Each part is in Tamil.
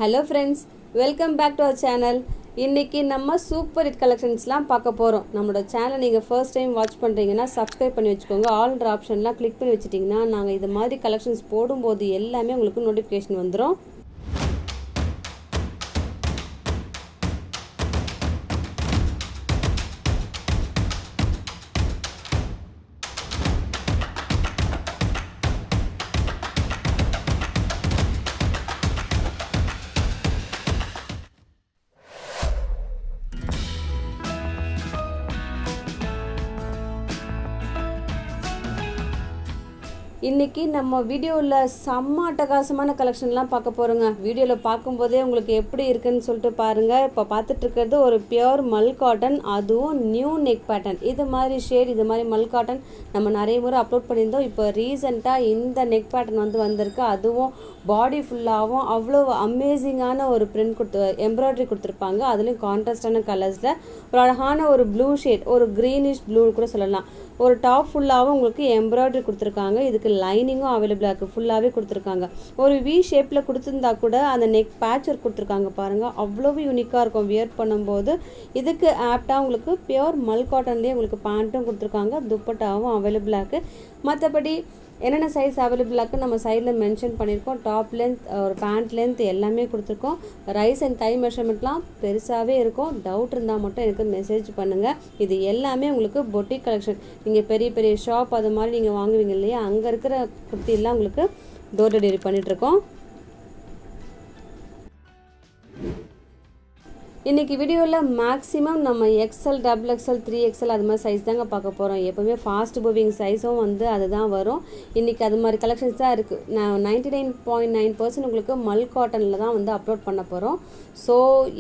Hello friends, welcome back to our channel. இன்னைக்கு நம்ம சூப்பர் ஹிட் கலெக்ஷன்ஸ்லாம் பார்க்க போகிறோம். நம்மளோட சேனலை நீங்கள் ஃபர்ஸ்ட் டைம் வாட்ச் பண்ணுறீங்கன்னா சப்ஸ்கிரைப் பண்ணி வச்சுக்கோங்க. ஆல்ன்ற ஆப்ஷன்லாம் கிளிக் பண்ணி வச்சுட்டிங்கன்னா நாங்கள் இது மாதிரி கலெக்ஷன்ஸ் போடும்போது எல்லாமே உங்களுக்கு நோட்டிஃபிகேஷன் வந்துடும். இன்றைக்கி நம்ம வீடியோவில் செம்ம அட்டகாசமான கலெக்ஷன்லாம் பார்க்க போகிறோங்க. வீடியோவில் பார்க்கும்போதே உங்களுக்கு எப்படி இருக்குன்னு சொல்லிட்டு பாருங்கள். இப்போ பார்த்துட்ருக்கிறது ஒரு பியோர் மல் காட்டன், அதுவும் நியூ நெக் பேட்டர்ன். இது மாதிரி ஷேட், இது மாதிரி மல் காட்டன் நம்ம நிறைய முறை அப்லோட் பண்ணியிருந்தோம். இப்போ ரீசெண்டாக இந்த நெக் பேட்டர்ன் வந்திருக்கு. அதுவும் பாடி ஃபுல்லாகவும் அவ்வளோ அமேசிங்கான ஒரு பிரிண்ட் எம்ப்ராய்டரி கொடுத்துருப்பாங்க. அதுலேயும் கான்ட்ராஸ்டான கலர்ஸில் ஒரு அழகான ஒரு ப்ளூ ஷேட், ஒரு க்ரீனிஷ் ப்ளூ கூட சொல்லலாம். ஒரு டாப் ஃபுல்லாகவும் உங்களுக்கு எம்ப்ராய்டரி கொடுத்துருக்காங்க. இதுக்கு லைனிங்கும் அவைலபிளாக இருக்குது, ஃபுல்லாகவே கொடுத்துருக்காங்க. ஒரு வி ஷேப்பில் கொடுத்துருந்தா கூட அந்த நெக் பேட்ச் ஒர்க் கொடுத்துருக்காங்க பாருங்கள், அவ்வளோ யூனிக்காக இருக்கும் வியர் பண்ணும்போது. இதுக்கு ஆப்டாக உங்களுக்கு பியோர் மல் காட்டன்லேயே உங்களுக்கு பேண்ட்டும் கொடுத்துருக்காங்க, துப்பட்டாவும் அவைலபிளாக இருக்குது. மற்றபடி என்னென்ன சைஸ் அவைலபிளாக நம்ம சைடில் மென்ஷன் பண்ணியிருக்கோம். டாப் லென்த், ஒரு பேண்ட் லென்த் எல்லாமே கொடுத்துருக்கோம். ரைஸ் அண்ட் டை மெஷர்மெண்ட்லாம் பெருசாகவே இருக்கும். டவுட் இருந்தால் மட்டும் எனக்கு மெசேஜ் பண்ணுங்கள். இது எல்லாமே உங்களுக்கு பொட்டிக் கலெக்ஷன். நீங்கள் பெரிய பெரிய ஷாப் அது மாதிரி நீங்கள் வாங்குவீங்க இல்லையா, அங்கே இருக்கிற குர்த்திலாம் உங்களுக்கு டோர் டெலிவரி பண்ணிகிட்ருக்கோம். இன்றைக்கி வீடியோவில் மேக்ஸிமம் நம்ம XL, XXL, 3XL அது மாதிரி சைஸ் தாங்க பார்க்க போகிறோம். எப்போவுமே ஃபாஸ்ட் மூவிங் சைஸும் அதுதான் வரும். இன்றைக்கி அது மாதிரி கலெக்ஷன்ஸ் தான் இருக்குது. நான் 99.9% உங்களுக்கு மல் காட்டனில் தான் அப்லோட் பண்ண போகிறோம். ஸோ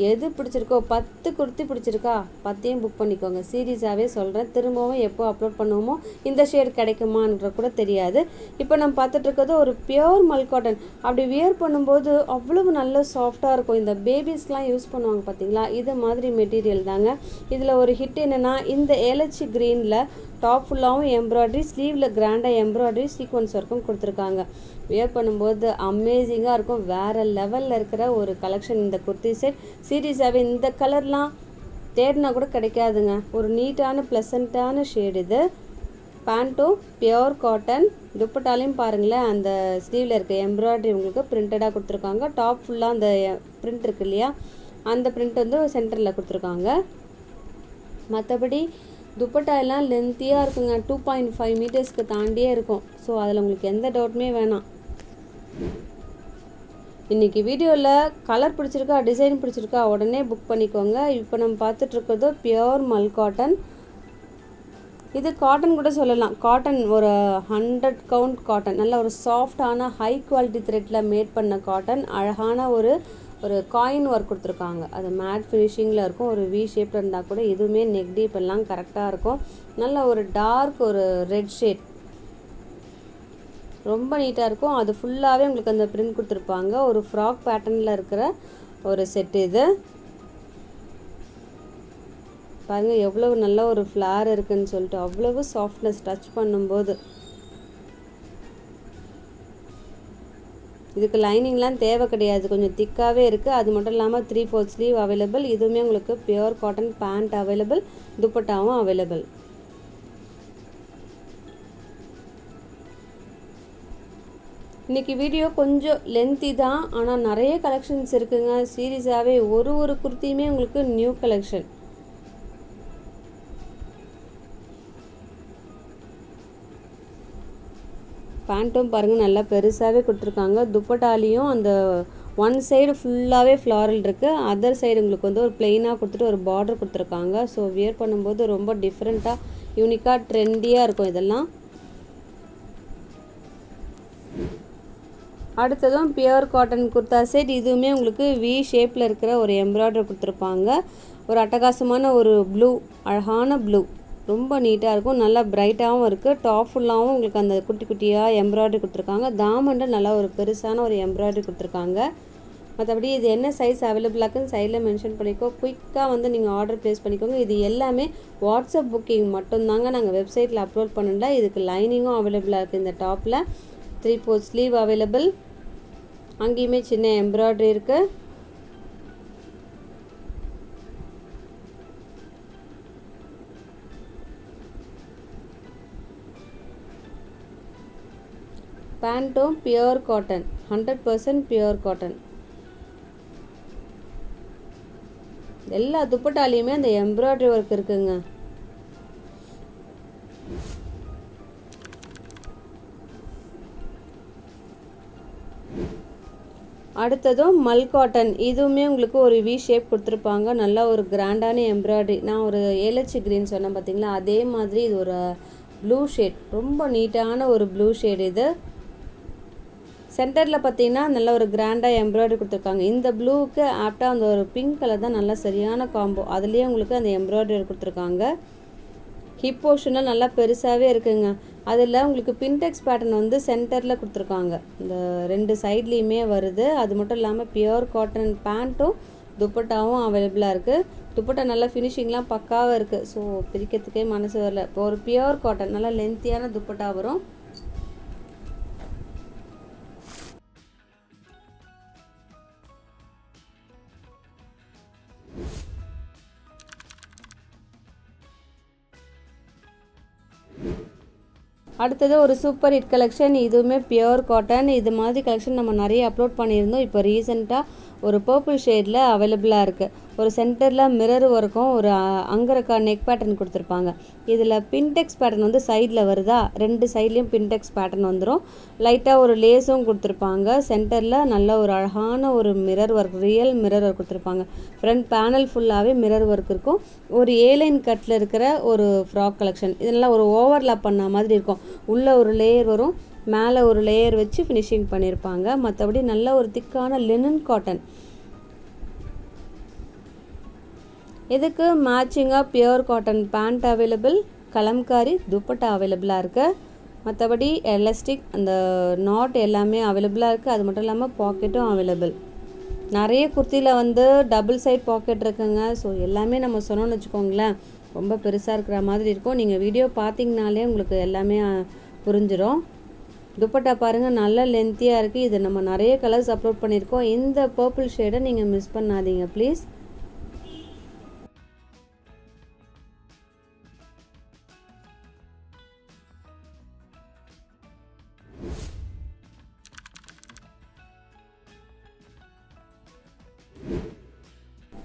எது பிடிச்சிருக்கோ, 10 குர்த்தி பிடிச்சிருக்கா 10ஐயும் புக் பண்ணிக்கோங்க. சீரியஸாகவே சொல்கிறேன். திரும்பவும் எப்போ அப்லோட் பண்ணுவோமோ இந்த ஷேட் கிடைக்குமான்ற கூட தெரியாது. இப்போ நம்ம பார்த்துட்ருக்கிறது ஒரு பியோர் மல் காட்டன். அப்படி வியர் பண்ணும்போது அவ்வளவு நல்ல சாஃப்டாக இருக்கும். இந்த பேபிஸ்லாம் யூஸ் பண்ணுவாங்க பார்த்தீங்களா, இது மாதிரி மெட்டீரியல் தாங்க. இதில் ஒரு ஹிட் என்னென்னா, இந்த ஏலச்சி க்ரீனில் டாப் ஃபுல்லாகவும் எம்ப்ராய்டரி, ஸ்லீவில் கிராண்டாக எம்ப்ராய்டரி சீக்வன்ஸ் ஒர்க்கும் கொடுத்துருக்காங்க. வியர் பண்ணும்போது அமேசிங்காக இருக்கும். வேறு லெவலில் இருக்கிற ஒரு கலெக்ஷன் இந்த குர்த்தி செட். சீரியஸாகவே இந்த கலர்லாம் தேடினா கூட கிடைக்காதுங்க. ஒரு நீட்டான ப்ளசண்ட்டான ஷேட் இது. பேண்ட்டும் பியோர் காட்டன். துப்பட்டாலையும் பாருங்களேன், அந்த ஸ்லீவில் இருக்க எம்ப்ராய்டரி உங்களுக்கு பிரிண்டடாக கொடுத்துருக்காங்க. டாப் ஃபுல்லாக அந்த பிரிண்ட் இருக்கு இல்லையா, அந்த பிரிண்ட் சென்டரில் கொடுத்துருக்காங்க. மற்றபடி துப்பட்டா எல்லாம் லென்த்தியாக இருக்குங்க. 2.5 மீட்டர்ஸ்க்கு தாண்டியே இருக்கும். ஸோ அதில் உங்களுக்கு எந்த டவுட்டுமே வேணாம். இன்றைக்கி வீடியோவில் கலர் பிடிச்சிருக்கா, டிசைன் பிடிச்சிருக்கா உடனே புக் பண்ணிக்கோங்க. இப்போ நம்ம பார்த்துட்ருக்கிறது பியோர் மல் காட்டன். இது காட்டன் கூட சொல்லலாம். காட்டன் ஒரு 100 கவுண்ட் காட்டன். நல்ல ஒரு சாஃப்டான ஹை குவாலிட்டி த்ரெட்டில் மேட் பண்ண காட்டன். அழகான ஒரு காயின் ஒர்க் கொடுத்துருக்காங்க. அது மேட் ஃபினிஷிங்கில் இருக்கும். ஒரு வி ஷேப்பில் இருந்தால் கூட இதுவுமே நெக் டீப் எல்லாம் கரெக்டாக இருக்கும். நல்ல ஒரு டார்க் ஒரு ரெட் ஷேட், ரொம்ப நீட்டாக இருக்கும். அது ஃபுல்லாகவே உங்களுக்கு அந்த பிரிண்ட் கொடுத்துருப்பாங்க. ஒரு ஃப்ராக் பேட்டர்னில் இருக்கிற ஒரு செட்டு இது. பாருங்கள் எவ்வளவு நல்ல ஒரு ஃப்ளார் இருக்குதுன்னு சொல்லிட்டு, அவ்வளவு சாஃப்ட்னஸ் டச் பண்ணும்போது. இதுக்கு லைனிங்லாம் தேவை கிடையாது, கொஞ்சம் திக்காகவே இருக்குது. அது மட்டும் இல்லாமல் 3/4 ஸ்லீவ் அவைலபிள். இதுவுமே உங்களுக்கு பியோர் காட்டன் பேண்ட் அவைலபிள், துப்பட்டாவும் அவைலபிள். இன்றைக்கி வீடியோ கொஞ்சம் லென்த்தி தான், ஆனால் நிறைய கலெக்ஷன்ஸ் இருக்குங்க. சீரியஸாகவே ஒரு குர்த்தியுமே உங்களுக்கு நியூ கலெக்ஷன். பேண்ட்டும் பாருங்கள் நல்லா பெருசாகவே கொடுத்துருக்காங்க. துப்பட்டாலையும் அந்த ஒன் சைடு ஃபுல்லாகவே ஃப்ளாரல் இருக்குது, அதர் சைடு உங்களுக்கு ஒரு பிளெயினாக கொடுத்துட்டு ஒரு பார்டர் கொடுத்துருக்காங்க. ஸோ வியர் பண்ணும்போது ரொம்ப டிஃப்ரெண்ட்டாக யூனிக்காக ட்ரெண்டியாக இருக்கும் இதெல்லாம். அடுத்ததும் பியோர் காட்டன் குர்த்தா செட். இதுவுமே உங்களுக்கு வி ஷேப்பில் இருக்கிற ஒரு எம்ப்ராய்டரி கொடுத்துருப்பாங்க. ஒரு அட்டகாசமான ஒரு ப்ளூ, அழகான ப்ளூ, ரொம்ப நீட்டாக இருக்கும். நல்லா பிரைட்டாகவும் இருக்குது. டாப் ஃபுல்லாகவும் உங்களுக்கு அந்த குட்டி குட்டியாக எம்ப்ராய்டரி கொடுத்துருக்காங்க. தாமண்ட நல்லா ஒரு பெருசான ஒரு எம்ப்ராய்டரி கொடுத்துருக்காங்க. மற்றபடி இது என்ன சைஸ் அவைலபிளாக்குன்னு சைடில் மென்ஷன் பண்ணிக்கோ. குயிக்காக நீங்கள் ஆர்டர் ப்ளேஸ் பண்ணிக்கோங்க. இது எல்லாமே வாட்ஸ்அப் புக்கிங் மட்டும்தாங்க, நாங்கள் வெப்சைட்டில் அப்லோட் பண்ணல. இதுக்கு லைனிங்கும் அவைலபிளாக இருக்குது. இந்த டாப்பில் 3/4 ஸ்லீவ் அவைலபிள். அங்கேயுமே சின்ன எம்ப்ராய்டரி இருக்குது. பேண்ட்டும் பியூர் காட்டன், 100% பியூர் காட்டன். எல்லா துப்பட்டாலையுமே அந்த எம்ப்ராய்டரி ஒர்க் இருக்குங்க. அடுத்ததும் மல் காட்டன். இதுவுமே உங்களுக்கு ஒரு வி ஷேப் கொடுத்துருப்பாங்க. நல்லா ஒரு கிராண்டான எம்ப்ராய்டரி. நான் ஒரு ஏலச்சி கிரீன் சொன்னேன் பார்த்தீங்களா, அதே மாதிரி இது ஒரு ப்ளூ ஷேட், ரொம்ப நீட்டான ஒரு ப்ளூ ஷேட். இது சென்டரில் பார்த்தீங்கன்னா நல்ல ஒரு கிராண்டாக எம்ப்ராய்டரி கொடுத்துருக்காங்க. இந்த ப்ளூவுக்கு ஆப்டாக அந்த ஒரு பிங்க் கலர் தான் நல்லா சரியான காம்போ. அதுலேயே உங்களுக்கு அந்த எம்ப்ராய்டரி கொடுத்துருக்காங்க. ஹிப் போர்ஷனில் நல்லா பெருசாகவே இருக்குங்க. அதில் உங்களுக்கு பின்டெக்ஸ் பேட்டர்ன் வந்து சென்டரில் கொடுத்துருக்காங்க. இந்த 2 சைட்லேயுமே வருது. அது மட்டும் இல்லாமல் பியூர் காட்டன் பேண்ட்டும் துப்பட்டாவும் அவைலபிளாக இருக்குது. துப்பட்டா நல்லா ஃபினிஷிங்லாம் பக்காவாக இருக்குது. ஸோ பிரிக்கிறதுக்கே மனசு வரல. இப்போ ஒரு பியூர் காட்டன் நல்லா லென்த்தியான துப்பட்டா வரும். அடுத்தது ஒரு சூப்பர் ஹிட் கலெக்ஷன். இதுவுமே பியூர் காட்டன். இது மாதிரி கலெக்ஷன் நம்ம நிறைய அப்லோட் பண்ணியிருந்தோம். இப்போ ரீசெண்டாக ஒரு பர்பிள் ஷேடில் அவைலபிளாக இருக்குது. ஒரு சென்டரில் மிரர் ஒர்க்கும் ஒரு அங்கரக்கா நெக் பேட்டர்ன் கொடுத்துருப்பாங்க. இதில் பின்டெக்ஸ் பேட்டர்ன் வந்து சைடில் வருதா, 2 சைட்லேயும் பின்டெக்ஸ் பேட்டர்ன் வந்துடும். லைட்டாக ஒரு லேஸும் கொடுத்துருப்பாங்க. சென்டரில் நல்ல ஒரு அழகான ஒரு mirror work, real mirror work கொடுத்துருப்பாங்க. ஃப்ரண்ட் பேனல் ஃபுல்லாகவே மிரர் ஒர்க் இருக்கும். ஒரு ஏலைன் கட்டில் இருக்கிற ஒரு ஃப்ராக் கலெக்ஷன். இதெல்லாம் ஒரு ஓவர்லாப் பண்ண மாதிரி இருக்கும். உள்ளே ஒரு லேயர் வரும், மேலே ஒரு லேயர் வச்சு ஃபினிஷிங் பண்ணியிருப்பாங்க. மற்றபடி நல்ல ஒரு திக்கான லினன் காட்டன். இதுக்கு மேட்சிங்காக pure cotton pant available, Kalamkari dupatta அவைலபிளாக இருக்குது. மற்றபடி எலாஸ்டிக் அந்த நாட் எல்லாமே அவைலபிளாக இருக்குது. அது மட்டும் இல்லாமல் பாக்கெட்டும் அவைலபிள். நிறைய குர்த்தியில் வந்து டபுள் சைட் பாக்கெட் இருக்குங்க. ஸோ எல்லாமே நம்ம சொன்னோன்னு வச்சுக்கோங்களேன், ரொம்ப பெருசாக இருக்கிற மாதிரி இருக்கும். நீங்கள் வீடியோ பார்த்தீங்கனாலே உங்களுக்கு எல்லாமே புரிஞ்சிடும். துப்பட்டா பாருங்கள், நல்ல லென்த்தியாக இருக்குது. இது நம்ம நிறைய கலர்ஸ் அப்லோட் பண்ணியிருக்கோம். இந்த பர்பிள் ஷேடை நீங்கள் மிஸ் பண்ணாதீங்க ப்ளீஸ்.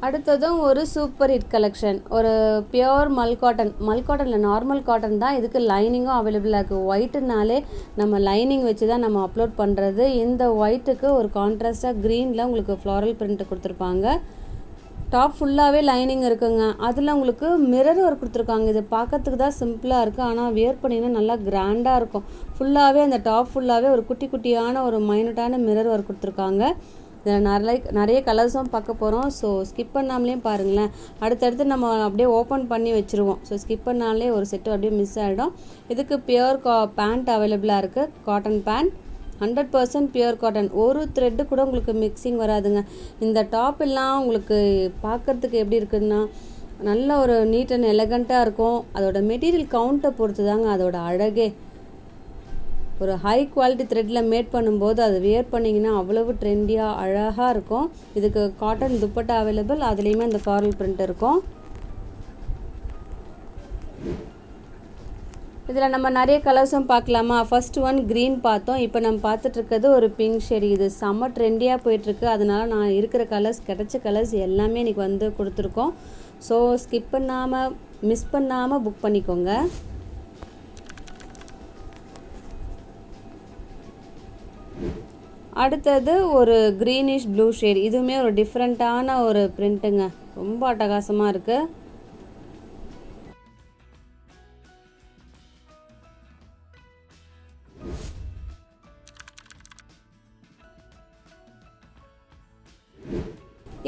அடுத்ததும் ஒரு சூப்பர் ஹிட் கலெக்ஷன். ஒரு பியோர் மல் காட்டன். மல் காட்டனில் நார்மல் காட்டன் தான், இதுக்கு லைனிங்கும் அவைலபிளாக இருக்குது. ஒயிட்டுனாலே நம்ம லைனிங் வச்சு தான் நம்ம அப்லோட் பண்ணுறது. இந்த ஒயிட்டுக்கு ஒரு கான்ட்ராஸ்டாக க்ரீனில் உங்களுக்கு ஃப்ளாரல் பிரிண்ட் கொடுத்துருப்பாங்க. டாப் ஃபுல்லாகவே லைனிங் இருக்குங்க. அதில் உங்களுக்கு மிரர் ஒர்க் கொடுத்துருக்காங்க. இது பார்க்கறதுக்கு தான் சிம்பிளாக இருக்குது, ஆனால் வியர் பண்ணிங்கன்னா நல்லா கிராண்டாக இருக்கும். ஃபுல்லாகவே அந்த டாப் ஃபுல்லாகவே ஒரு குட்டி குட்டியான ஒரு மைனூட்டான மிரர் ஒர்க் கொடுத்துருக்காங்க. இதில் நிறைய கலர்ஸும் பார்க்க போகிறோம். ஸோ ஸ்கிப் பண்ணாமலேயும் பாருங்களேன். அடுத்தடுத்து நம்ம அப்படியே ஓப்பன் பண்ணி வச்சுருவோம். ஸோ ஸ்கிப் பண்ணாலே ஒரு செட்டு அப்படியே மிஸ் ஆகிடும். இதுக்கு பியூர் பேண்ட் அவைலபிளாக இருக்குது. Cotton pant, 100% pure cotton. ஒரு த்ரெட்டு கூட உங்களுக்கு மிக்சிங் வராதுங்க. இந்த டாப் எல்லாம் உங்களுக்கு பார்க்குறதுக்கு எப்படி இருக்குதுன்னா நல்ல ஒரு நீட் அண்ட் எலகண்ட்டாக இருக்கும். அதோட மெட்டீரியல் கவுண்ட்டை பொறுத்து தாங்க அதோட அழகே. ஒரு ஹை குவாலிட்டி த்ரெட்டில் மேட் பண்ணும்போது அதை வியர் பண்ணிங்கன்னா அவ்வளவு ட்ரெண்டியாக அழகாக இருக்கும். இதுக்கு காட்டன் துப்பட்டா அவைலபிள், அதுலேயுமே அந்த ஃப்ளாரல் பிரிண்ட் இருக்கும். இதில் நம்ம நிறைய கலர்ஸும் பார்க்கலாமா? ஃபர்ஸ்ட் ஒன் க்ரீன் பார்த்தோம். இப்போ நம்ம பார்த்துட்ருக்கிறது ஒரு பிங்க் ஷேடு. இது செம்ம ட்ரெண்டியாக போயிட்டுருக்கு. அதனால் நான் இருக்கிற கலர்ஸ், கிடைச்ச கலர்ஸ் எல்லாமே இன்றைக்கி வந்து கொடுத்துருக்கோம். ஸோ ஸ்கிப் பண்ணாமல் மிஸ் பண்ணாமல் புக் பண்ணிக்கோங்க. அடுத்தது ஒரு க்ரீனிஷ் ப்ளூ ஷேட். இதுவுமே ஒரு டிஃப்ரெண்ட்டான ஒரு பிரிண்ட்டுங்க, ரொம்ப அட்டகாசமாக இருக்குது.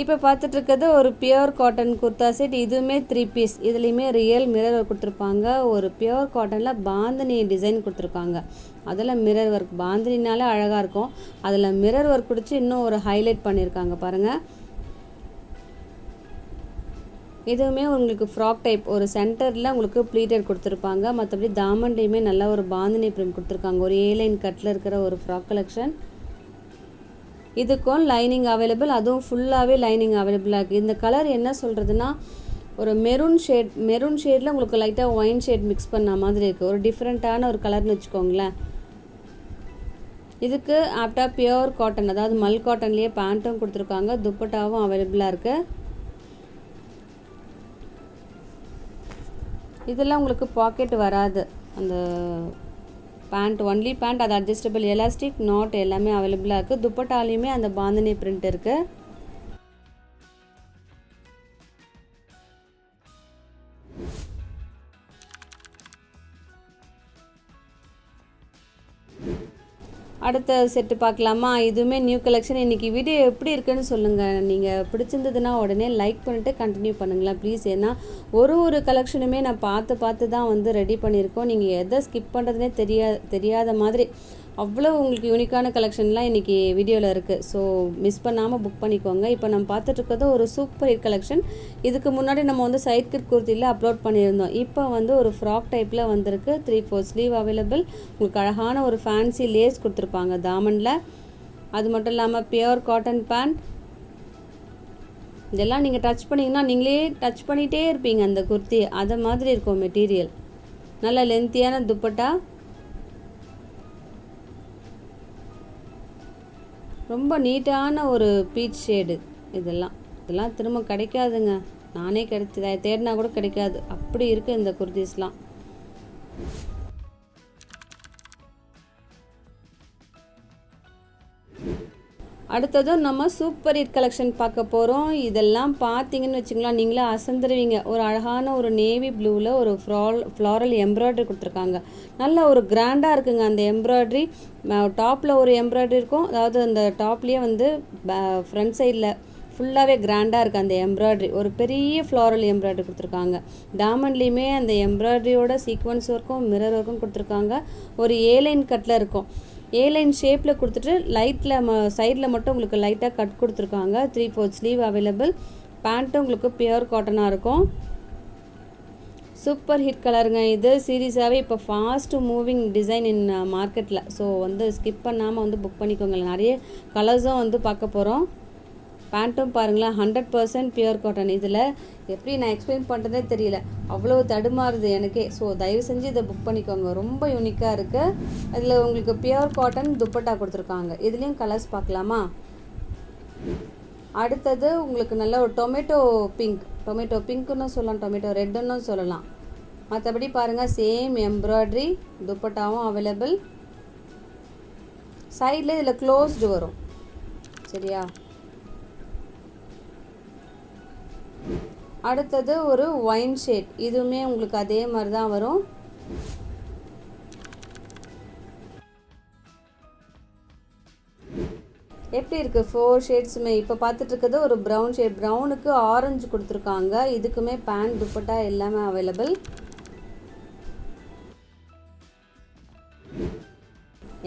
இப்போ பார்த்துட்ருக்கிறது ஒரு பியூர் காட்டன் குர்தா செட். இதுவுமே 3 பீஸ். இதுலேயுமே ரியல் மிரர் கொடுத்துருப்பாங்க. ஒரு பியூர் காட்டனில் பாந்தினி டிசைன் கொடுத்துருக்காங்க. அதில் மிரர் ஒர்க், பாந்தினினாலே அழகாக இருக்கும். அதில் மிரர் ஒர்க் கொடுத்து இன்னும் ஒரு ஹைலைட் பண்ணியிருக்காங்க பாருங்கள். இதுவுமே உங்களுக்கு ஃப்ராக் டைப். ஒரு சென்டரில் உங்களுக்கு ப்ளீட்டட் கொடுத்துருப்பாங்க. மற்றபடி தாமண்டையுமே நல்ல ஒரு பாந்தினி பிரிண்ட் கொடுத்துருக்காங்க. ஒரு ஏலைன் கட்டில் இருக்கிற ஒரு ஃப்ராக் கலெக்ஷன். இதுக்கும் லைனிங் அவைலபிள், அதுவும் ஃபுல்லாகவே லைனிங் அவைலபிளாக இருக்குது. இந்த கலர் என்ன சொல்கிறதுனா ஒரு மெரூன் ஷேடில் உங்களுக்கு லைட்டாக ஒயின் ஷேட் மிக்ஸ் பண்ண மாதிரி இருக்குது. ஒரு டிஃப்ரெண்ட்டான ஒரு கலர்னு வச்சுக்கோங்களேன். இதுக்கு ஆப்டாக பியோர் காட்டன், அதாவது மல் காட்டன்லேயே பேண்ட்டும் கொடுத்துருக்காங்க, துப்பட்டாவும் அவைலபிளாக இருக்குது. இதெல்லாம் உங்களுக்கு பாக்கெட் வராது. அந்த பேண்ட் ஒன்லி பேண்ட், அது அட்ஜஸ்டபிள் எலாஸ்டிக் நாட் எல்லாமே அவைலபிளாக இருக்குது. துப்பட்டாலையுமே அந்த பாந்தினி பிரிண்ட் இருக்குது. அடுத்த செட்டு பார்க்கலாமா? இதுவுமே நியூ கலெக்ஷன். இன்றைக்கி வீடியோ எப்படி இருக்குன்னு சொல்லுங்கள். நீங்கள் பிடிச்சிருந்ததுன்னா உடனே லைக் பண்ணிவிட்டு கண்டினியூ பண்ணுங்களேன் ப்ளீஸ். ஏன்னா ஒரு கலெக்ஷனுமே நான் பார்த்து தான் வந்து ரெடி பண்ணியிருக்கோம். நீங்கள் எதை ஸ்கிப் பண்ணுறதுனே தெரியாத மாதிரி அவ்வளோ உங்களுக்கு யூனிக்கான கலெக்ஷன்லாம் இன்றைக்கி வீடியோவில் இருக்குது. ஸோ மிஸ் பண்ணாமல் புக் பண்ணிக்கோங்க. இப்போ நம்ம பார்த்துட்ருக்கிறது ஒரு சூப்பர் ஹிட் கலெக்ஷன். இதுக்கு முன்னாடி நம்ம வந்து சைட் கட் குர்த்தியில் அப்லோட் பண்ணியிருந்தோம். இப்போ வந்து ஒரு ஃப்ராக் டைப்பில் வந்திருக்கு. 3/4 ஸ்லீவ் அவைலபிள். உங்களுக்கு அழகான ஒரு ஃபேன்சி லேஸ் கொடுத்துருப்பாங்க தாமனில். அது மட்டும் இல்லாமல் பியோர் காட்டன் பேண்ட். இதெல்லாம் நீங்கள் டச் பண்ணிங்கன்னா நீங்களே டச் பண்ணிகிட்டே இருப்பீங்க அந்த குர்த்தி. அதை மாதிரி இருக்கும் மெட்டீரியல். நல்ல லென்த்தியான துப்பட்டா, ரொம்ப நீட்டான ஒரு பீச் ஷேடு. இதெல்லாம் திரும்ப கிடைக்காதுங்க. நானே தேடினா கூட கிடைக்காது, அப்படி இருக்குது இந்த குர்தீஸ்லாம். அடுத்ததும் நம்ம சூப்பர் ஹிட் கலெக்ஷன் பார்க்க போகிறோம். இதெல்லாம் பார்த்தீங்கன்னு வச்சுங்களேன், நீங்களே அசந்துருவீங்க. ஒரு அழகான ஒரு நேவி ப்ளூவில் ஒரு ஃப்ளாரல் எம்ப்ராய்டரி கொடுத்துருக்காங்க. நல்ல ஒரு கிராண்டாக இருக்குங்க அந்த எம்ப்ராய்டரி. டாப்பில் ஒரு எம்ப்ராய்டரி இருக்கும், அதாவது அந்த டாப்லேயே வந்து ஃப்ரண்ட் சைடில் ஃபுல்லாகவே கிராண்டாக இருக்குது அந்த எம்ப்ராய்டரி. ஒரு பெரிய ஃப்ளாரல் எம்ப்ராய்டரி கொடுத்துருக்காங்க. டாமண்ட்லேயுமே அந்த எம்ப்ராய்டரியோட சீக்வன்ஸ் ஒர்க்கும் மிரர் ஒர்க்கும் கொடுத்துருக்காங்க. ஒரு ஏலைன் கட்டில் இருக்கும். ஏலைன் ஷேப்பில் கொடுத்துட்டு சைடில் மட்டும் உங்களுக்கு லைட்டாக கட் கொடுத்துருக்காங்க. 3/4 ஸ்லீவ் அவைலபிள். பேண்ட்டும் உங்களுக்கு பியோர் காட்டனாக இருக்கும். சூப்பர் ஹிட் கலருங்க இது. சீரியஸாகவே இப்போ ஃபாஸ்ட் மூவிங் டிசைன் இன் மார்க்கெட்டில். ஸோ வந்து ஸ்கிப் பண்ணாமல் வந்து புக் பண்ணிக்கோங்க. நிறைய கலர்ஸும் வந்து பார்க்க போகிறோம். பேண்ட்டும் பாருங்களேன், 100% பியோர் காட்டன். இதில் எப்படி நான் எக்ஸ்பிளைன் பண்ணுறதே தெரியல, அவ்வளோ தடுமாறுது எனக்கே. ஸோ தயவு செஞ்சு இதை புக் பண்ணிக்கோங்க, ரொம்ப யூனிக்காக இருக்குது. அதில் உங்களுக்கு பியோர் காட்டன் துப்பட்டா கொடுத்துருக்காங்க. இதுலேயும் கலர்ஸ் பார்க்கலாமா? அடுத்தது உங்களுக்கு நல்ல ஒரு டொமேட்டோ பிங்க்குன்னு சொல்லலாம், டொமேட்டோ ரெட்டுன்னு சொல்லலாம். மற்றபடி பாருங்கள், சேம் எம்ப்ராய்டரி, துப்பட்டாவும் அவைலபிள். சைடில் இதில் க்ளோஸ்டு வரும், சரியா? அடுத்தது ஒரு ஒயின் ஷேட். இதுவுமே உங்களுக்கு அதே மாதிரி தான் வரும். எப்படி இருக்குது 4 ஷேட்ஸுமே? இப்போ பார்த்துட்டு இருக்கிறது ஒரு ப்ரௌன் ஷேட். ப்ரௌனுக்கு ஆரஞ்சு கொடுத்துருக்காங்க. இதுக்குமே பேண்ட் துப்பட்டா எல்லாமே அவைலபிள்.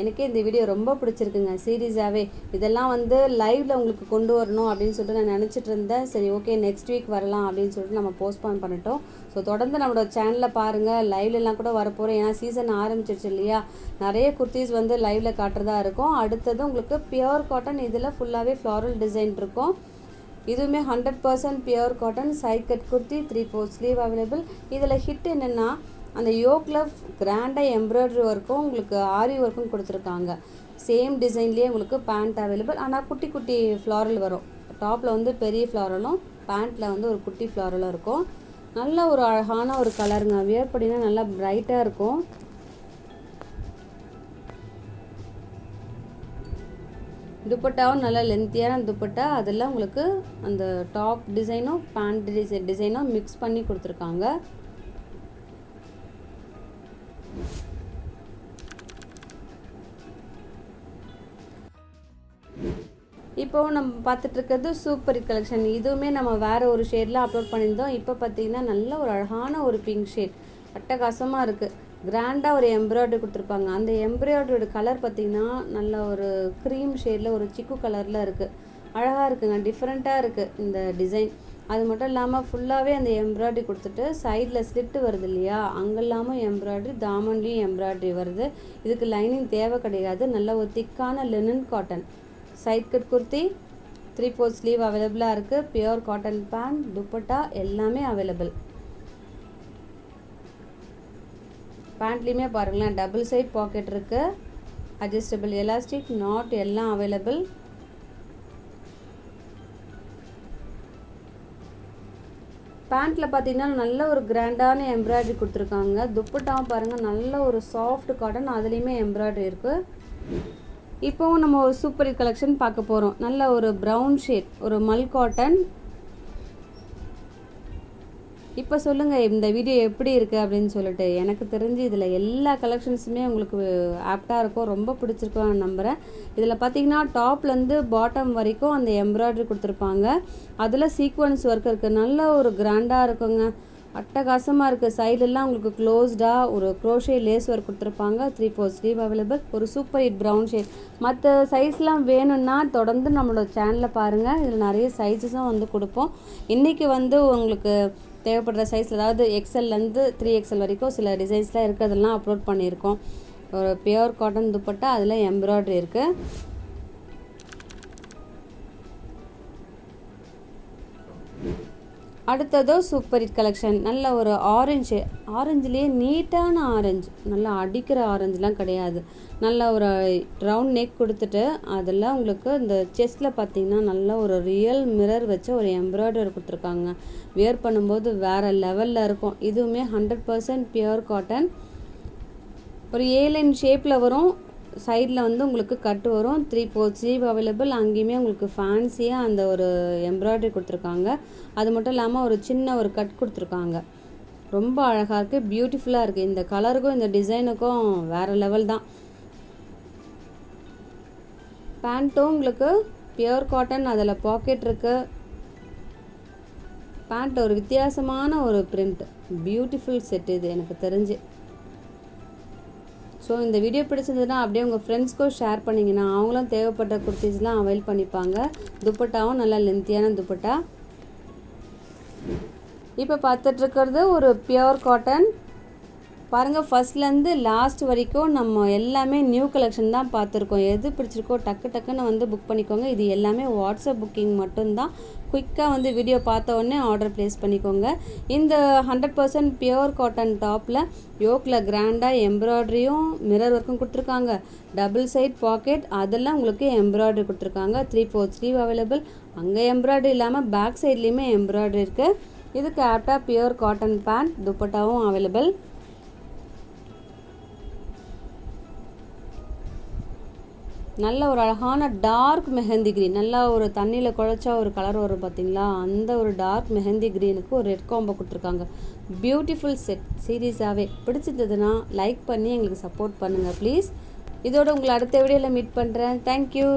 எனக்கே இந்த வீடியோ ரொம்ப பிடிச்சிருக்குங்க சீரியஸாகவே. இதெல்லாம் வந்து லைவில் உங்களுக்கு கொண்டு வரணும் அப்படின்னு சொல்லிட்டு நான் நினச்சிட்டு இருந்தேன். சரி ஓகே, நெக்ஸ்ட் வீக் வரலாம் அப்படின்னு சொல்லிட்டு நம்ம போஸ்ட்போன் பண்ணிட்டோம். ஸோ தொடர்ந்து நம்மளோட சேனலில் பாருங்கள், லைவ்லலாம் கூட வரப்போகிறோம். ஏன்னா சீசன் ஆரம்பிச்சிருச்சு இல்லையா, நிறைய குர்த்திஸ் வந்து லைவில் காட்டுறதா இருக்கும். அடுத்தது உங்களுக்கு பியோர் காட்டன். இதில் ஃபுல்லாகவே ஃப்ளாரல் டிசைன் இருக்கும். இதுவுமே 100% pure cotton. Side cut kurti, 3/4 sleeve available. இதில் ஹிட் என்னென்னா, அந்த யோக்கில் கிராண்டாக எம்ப்ராய்டரி ஒர்க்கும் உங்களுக்கு ஆரி ஒர்க்கும் கொடுத்துருக்காங்க. சேம் டிசைன்லேயே உங்களுக்கு பேண்ட் அவைலபிள். ஆனால் குட்டி குட்டி ஃப்ளாரல் வரும். டாப்பில் வந்து பெரிய ஃப்ளாரலும் பேண்ட்டில் வந்து ஒரு குட்டி ஃப்ளாரலும் இருக்கும். நல்ல ஒரு அழகான ஒரு கலருங்க. வியர் பண்ணினா நல்லா பிரைட்டாக இருக்கும். துப்பட்டாவும் நல்லா லென்த்தியான துப்பட்டா. அதெல்லாம் உங்களுக்கு அந்த டாப் டிசைனும் பேண்ட் டிசைனும் மிக்ஸ் பண்ணி கொடுத்துருக்காங்க. இப்போவும் நம்ம பார்த்துட்ருக்கிறது சூப்பர் ஹிட் கலெக்ஷன். இதுவுமே நம்ம வேறு ஒரு ஷேடில் அப்லோட் பண்ணியிருந்தோம். இப்போ பார்த்திங்கன்னா நல்ல ஒரு அழகான ஒரு பிங்க் ஷேட், அட்டகாசமாக இருக்குது. கிராண்டாக ஒரு எம்ப்ராய்டரி கொடுத்துருப்பாங்க. அந்த எம்ப்ராய்டரியோட கலர் பார்த்திங்கன்னா நல்ல ஒரு க்ரீம் ஷேடில் ஒரு சிக்கு கலரில் இருக்குது. அழகாக இருக்குங்க, டிஃப்ரெண்ட்டாக இருக்குது இந்த டிசைன். அது மட்டும் இல்லாமல் ஃபுல்லாகவே அந்த எம்ப்ராய்டரி கொடுத்துட்டு சைடில் ஸ்லிட்டு வருது இல்லையா, அங்கெல்லாமும் எம்ப்ராய்டரி, தாமன்லேயும் எம்ப்ராய்டரி வருது. இதுக்கு லைனிங் தேவை கிடையாது. நல்ல ஒரு திக்கான linen cotton. Side cut kurti, 3/4 sleeve அவைலபிளாக இருக்குது. பியோர் காட்டன் பேண்ட், துப்பட்டா எல்லாமே அவைலபிள். பேண்ட்லேயுமே பாருங்களேன், டபுள் சைட் பாக்கெட் இருக்குது. அட்ஜஸ்டபிள் எலாஸ்டிக் நாட் எல்லாம் அவைலபிள். பேண்ட்டில் பார்த்தீங்கன்னா நல்ல ஒரு கிராண்டான எம்ப்ராய்டரி கொடுத்துருக்காங்க. துப்பட்டாவும் பாருங்கள் நல்ல ஒரு சாஃப்ட் காட்டன், அதுலேயுமே எம்ப்ராய்டரி இருக்குது. இப்போவும் நம்ம ஒரு சூப்பர் கலெக்ஷன் பார்க்க போகிறோம். நல்ல ஒரு ப்ரௌன் ஷேட், ஒரு மல் காட்டன். இப்போ சொல்லுங்கள் இந்த வீடியோ எப்படி இருக்குது அப்படின்னு சொல்லிட்டு. எனக்கு தெரிஞ்சு இதில் எல்லா கலெக்ஷன்ஸுமே உங்களுக்கு ஆப்டாக இருக்கும், ரொம்ப பிடிச்சிருக்கும் நான் நம்புகிறேன். இதில் பார்த்தீங்கன்னா டாப்லேருந்து பாட்டம் வரைக்கும் அந்த எம்ப்ராய்டரி கொடுத்துருப்பாங்க. அதில் சீக்வன்ஸ் ஒர்க் இருக்குது, நல்ல ஒரு கிராண்டாக இருக்குங்க, அட்டகாசமாக இருக்குது. சைடெல்லாம் உங்களுக்கு க்ளோஸ்டாக ஒரு க்ரோஷே லேஸ் ஒர்க் கொடுத்துருப்பாங்க. 3/4 ஸ்லீவ் அவைலபிள். ஒரு சூப்பர் ஹிட் ப்ரௌன் ஷேட். மற்ற சைஸ்லாம் வேணும்னா தொடர்ந்து நம்மளோட சேனலில் பாருங்கள், இதில் நிறைய சைஸஸும் வந்து கொடுப்போம். இன்றைக்கி வந்து உங்களுக்கு தேவைப்படுற சைஸில், அதாவது எக்ஸ்எல்லேருந்து 3XL வரைக்கும் சில டிசைன்ஸ்லாம் இருக்குது, அதெல்லாம் அப்லோட் பண்ணியிருக்கோம். ஒரு பியூர் காட்டன் துப்பட்டா, அதில் எம்ப்ராய்டரி இருக்குது. அடுத்ததோ சூப்பர் ஹிட் கலெக்ஷன். நல்ல ஒரு ஆரஞ்சுலேயே நீட்டான ஆரஞ்சு, நல்லா அடிக்கிற ஆரஞ்சுலாம் கிடையாது. நல்ல ஒரு ரவுண்ட் நெக் கொடுத்துட்டு அதில் உங்களுக்கு இந்த செஸ்ட்டில் பார்த்தீங்கன்னா நல்ல ஒரு ரியல் மிரர் வச்ச ஒரு எம்ப்ராய்டரி கொடுத்துருக்காங்க. வியர் பண்ணும்போது வேறு லெவலில் இருக்கும். இதுவுமே 100% பியூர் காட்டன். ஒரு ஏலைன் ஷேப்பில் வரும். சைடில் வந்து உங்களுக்கு கட்டு வரும். 3/4 ஸ்லீவ் அவைலபிள். அங்கேயுமே உங்களுக்கு ஃபேன்சியாக அந்த ஒரு எம்ப்ராய்டரி கொடுத்துருக்காங்க. அது மட்டும் இல்லாமல் ஒரு சின்ன ஒரு கட் கொடுத்துருக்காங்க. ரொம்ப அழகாக இருக்குது, பியூட்டிஃபுல்லாக இருக்குது. இந்த கலருக்கும் இந்த டிசைனுக்கும் வேறு லெவல் தான். பேண்ட்டும் உங்களுக்கு பியூர் காட்டன், அதில் பாக்கெட் இருக்குது. பேண்ட் ஒரு வித்தியாசமான ஒரு பிரிண்ட், பியூட்டிஃபுல் செட் இது எனக்கு தெரிஞ்சு. ஸோ இந்த வீடியோ பிடிச்சிருந்ததுன்னா அப்படியே உங்கள் ஃப்ரெண்ட்ஸ்க்கும் ஷேர் பண்ணிங்கன்னா அவங்களும் தேவைப்பட்ட குர்த்திஸ்லாம் அவைல் பண்ணிப்பாங்க. துப்பட்டாவும் நல்லா லென்த்தியான துப்பட்டா. இப்போ பார்த்துட்ருக்கிறது ஒரு பியூர் காட்டன். பாருங்கள், ஃபஸ்ட்லேருந்து லாஸ்ட் வரைக்கும் நம்ம எல்லாமே நியூ கலெக்ஷன் தான் பார்த்துருக்கோம். எது பிடிச்சிருக்கோ டக்குன்னு வந்து புக் பண்ணிக்கோங்க. இது எல்லாமே வாட்ஸ்அப் புக்கிங் மட்டும்தான். குயிக்காக வந்து வீடியோ பார்த்த உடனே ஆர்டர் ப்ளேஸ் பண்ணிக்கோங்க. இந்த 100% பியூர் காட்டன் டாப்பில் யோக்கில் கிராண்டாக எம்ப்ராய்டரியும் மிரர் ஒர்க்கும் கொடுத்துருக்காங்க. டபுள் சைட் பாக்கெட், அதெல்லாம் உங்களுக்கு எம்ப்ராய்டரி கொடுத்துருக்காங்க. 3/4 ஸ்லீவ் அவைலபிள். அங்கே எம்ப்ராய்டரி இல்லாமல் பேக் சைட்லேயுமே எம்ப்ராய்டரி இருக்குது. இதுக்கு ஆப்டாக பியூர் காட்டன் பேண்ட், துப்பட்டாவும் அவைலபிள். நல்ல ஒரு அழகான டார்க் மெஹந்தி க்ரீன், நல்லா ஒரு தண்ணியில் குழச்சா ஒரு கலர் வரும் பார்த்தீங்களா, அந்த ஒரு டார்க் மெஹந்தி க்ரீனுக்கு ஒரு ரெட் காம்போ கொடுத்துருக்காங்க. Beautiful set. சீரியஸாகவே பிடிச்சிருந்ததுன்னா லைக் பண்ணி எங்களுக்கு சப்போர்ட் பண்ணுங்கள் ப்ளீஸ். இதோட உங்களை அடுத்த வீடியோவில் மீட் பண்ணுறேன். தேங்க்யூ.